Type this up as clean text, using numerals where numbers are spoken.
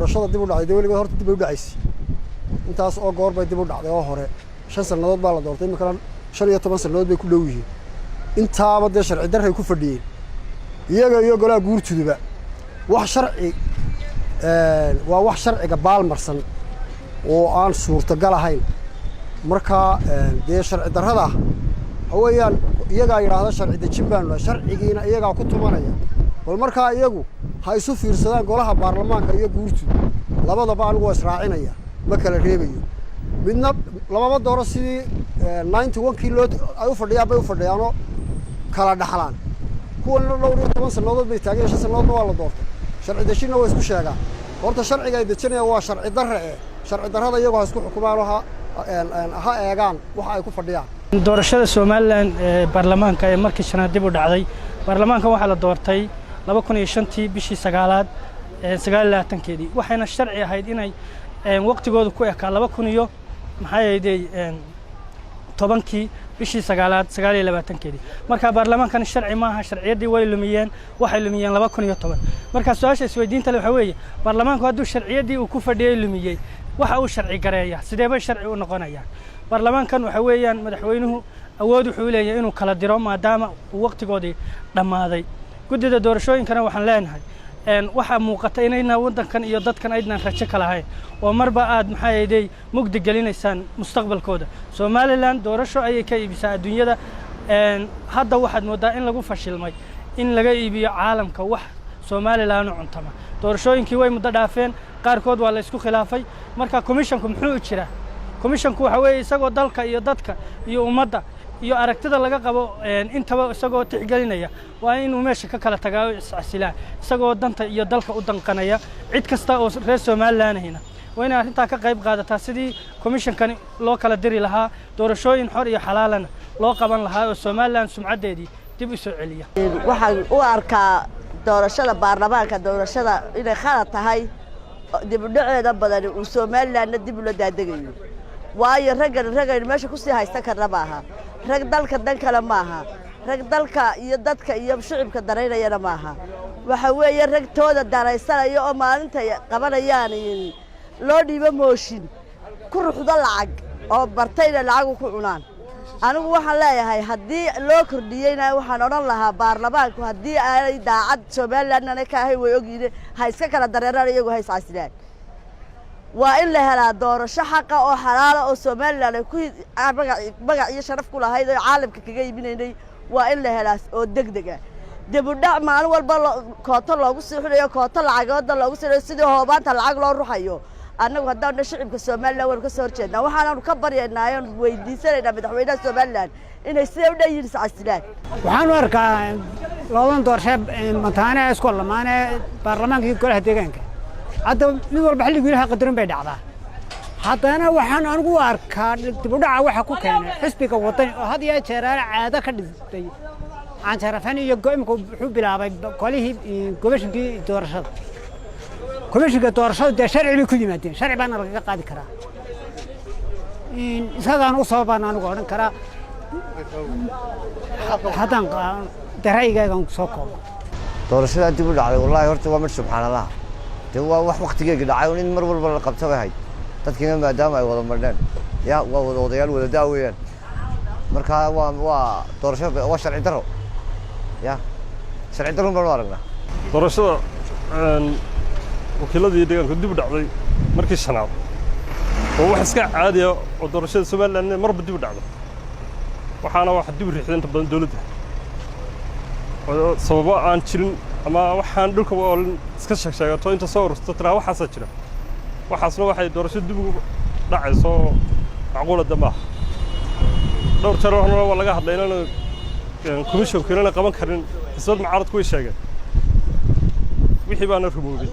doorashada dib u dhacday dawladda horta dib u dhacaysay intaas oo goor bay dib u dhacday oo hore 5 sanadood baa la doortay imika 15 sanadood bay ku dhow yihiin intaaba de sharci darray ku fadhiyeen iyaga iyo golaha guurtuduba wax sharci waa wax sharciga baalmarsan oo aan suurtagal ahayn marka de sharci darrada hawayaan iyaga yiraahdo sharci dejin baan sharcigiina iyaga ku tumanaya bal marka iyagu ha isu fiirsadaan golaha baarlamaanka iyo guurtu labadaba anigu israacinaya ma kala reebayo midna lababa dooro sidii 91 kilo ay u fadhiyaan bay u fadhiyaano kala dhaxlaan kuwan dhowr iyo 10 sanadood bay taageen 5 sanadood waa la doortay sharci dejinna way isku sheegaan horta sharciga ay dejinayaan waa sharci darre sharci darrada iyagu ha isku xukumaan ha eegaan waxa ay ku fadhiyaan doorashada Soomaaliland baarlamaanka ee markii shanaad dib u dhacday baarlamaanka waxa la doortay 2005 bishii 9aad 29keedii waxayna sharci ahayd inay waqtigooda ku ekaa 2000 maxay ahayd 10kii bishii 9aad 29keedii marka baarlamaankan sharci ma aha sharciyadii way lumiyeen waxay lumiyeen 2010 marka su'aasha isweydiinta waxa weeye baarlamaanku hadduu sharciyadii uu ku fadhiyay lumiyay waxa uu sharci gareeyaa sidee bay sharci u noqonayaan baarlamaankan waxa weeyaan madaxweynuhu awood wuxuu leeyahay inuu kala diro maadaama uu waqtigoodii dhamaaday guddiga doorashooyinkana waxaan leenahay waxa muuqata inayna wadankan iyo dadkan aydan rajo kala hayn oo marba aad maxay ahayd mugdi gelinaysaan mustaqbalkooda Soomaaliland doorasho ayay ka iibisay adduunyada hadda waxaad moodaa in lagu fashilmay in laga iibiyo caalamka wax Soomaaliland u cuntama doorashooyinkii way muddo dhaafeen qaarkood waa la isku khilaafay marka commissionku muxuu jiraa commissionku waxa weeye isagoo dalka iyo dadka iyo ummadda iyo aragtida laga qabo intaba isagoo tixgelinaya waa inuu meesha ka kala tagaa iscasilaan isagoo danta iyo dalka u danqanaya cid kasta oo reer Soomaaliland ahina waa in arrinta ka qayb qaadataa sidii commissionkan loo kala diri lahaa doorashooyin xor iyo xalaalan loo qaban lahaa oo Soomaaliland sumcadeedii dib u soo celiya waxaan u arkaa doorashada baarlamaanka doorashada inay khalad tahay dib u dhaceeda badan oo Soomaaliland dib u la daadagayo waayo raggan meesha ku sii haysta karna maaha rag dalka dan kale maaha rag dalka iyo dadka iyo shacabka dareynayana maaha waxa weeye rag tooda daraysanaya oo maalinta qabanayaan loo dhiibo mooshin ku ruxdo lacag oo bartayna lacag ku cunaan anigu waxaan leeyahay haddii loo kordhiyayna waxaan oran lahaa baarlamaanku haddii ay daacad Soomaaliland ka ahay way ogyihiin ha iska kala dareeraan iyagu ha iscasilaan waa in la helaa doorasho xaq ah oo xalaal ah oo Soomaaliland ku magac iyo sharaf ku lahayd oo caalamka kaga iibinaynay waa in la helaa oo degdeg ah dib u dhac maalin walba kooto loogu soo xulayo kooto lacagood loogu soo sidii hoobaanta lacag loo ruxayo annagu haddaan shacabka Soomaaliland war ka soo horjeednaa waxaan ka baryaynaa weydiisanaynaa madaxweynaha Soomaaliland inay si u dhayin iscasilaan waxaan u arkaa labadan doorasho mataane isku lamaane baarlamaanka iyo golaha deegaanka hadda mid walba xilliga ilaha qadarin bay dhacdaa haddana waxaan anigu arkaa dib u dhaca waxa ku keenay xisbiga wadani oo had iyo jeer caado ka dhistay aan jarafan iyo go'imku wuxuu bilaabay golihii gobashinkii doorashada komishiga doorashada sharci ku yimaadeen sharci baan laga qaadi karaa isagaan u soo baan anigu oran karaa hadan darayga soo koobo doorashada dib u dhacday wallahi horta waa mid subxaanallah waa wax waqtigeega dhacay in mar walba la qabto bay hayd dadkina maadaama ay wada marneen ya waa wada odayaal wada daawayaan marka waa doorashada waa sharci daro ya sharci daro baan aragnaa doorashada wakiiladii deegaanka dib u dhacday markii shanaad oo wax iska caadi ah oo doorashada Soomaaliland marba dib u dhacdo waxaana wax dib u riixday inta badan dawladda oo sababo aan jirin ama waxaan dhulka oo iska sheegto inta soo ururto tira waxaas jira waxaasna waxay doorashada dib ugu dhacayso macquulada ma dhowr jeer oo laga hadlayna commission kana qaban karin xisad mucaarad ku sheegay wixii baana rumoobay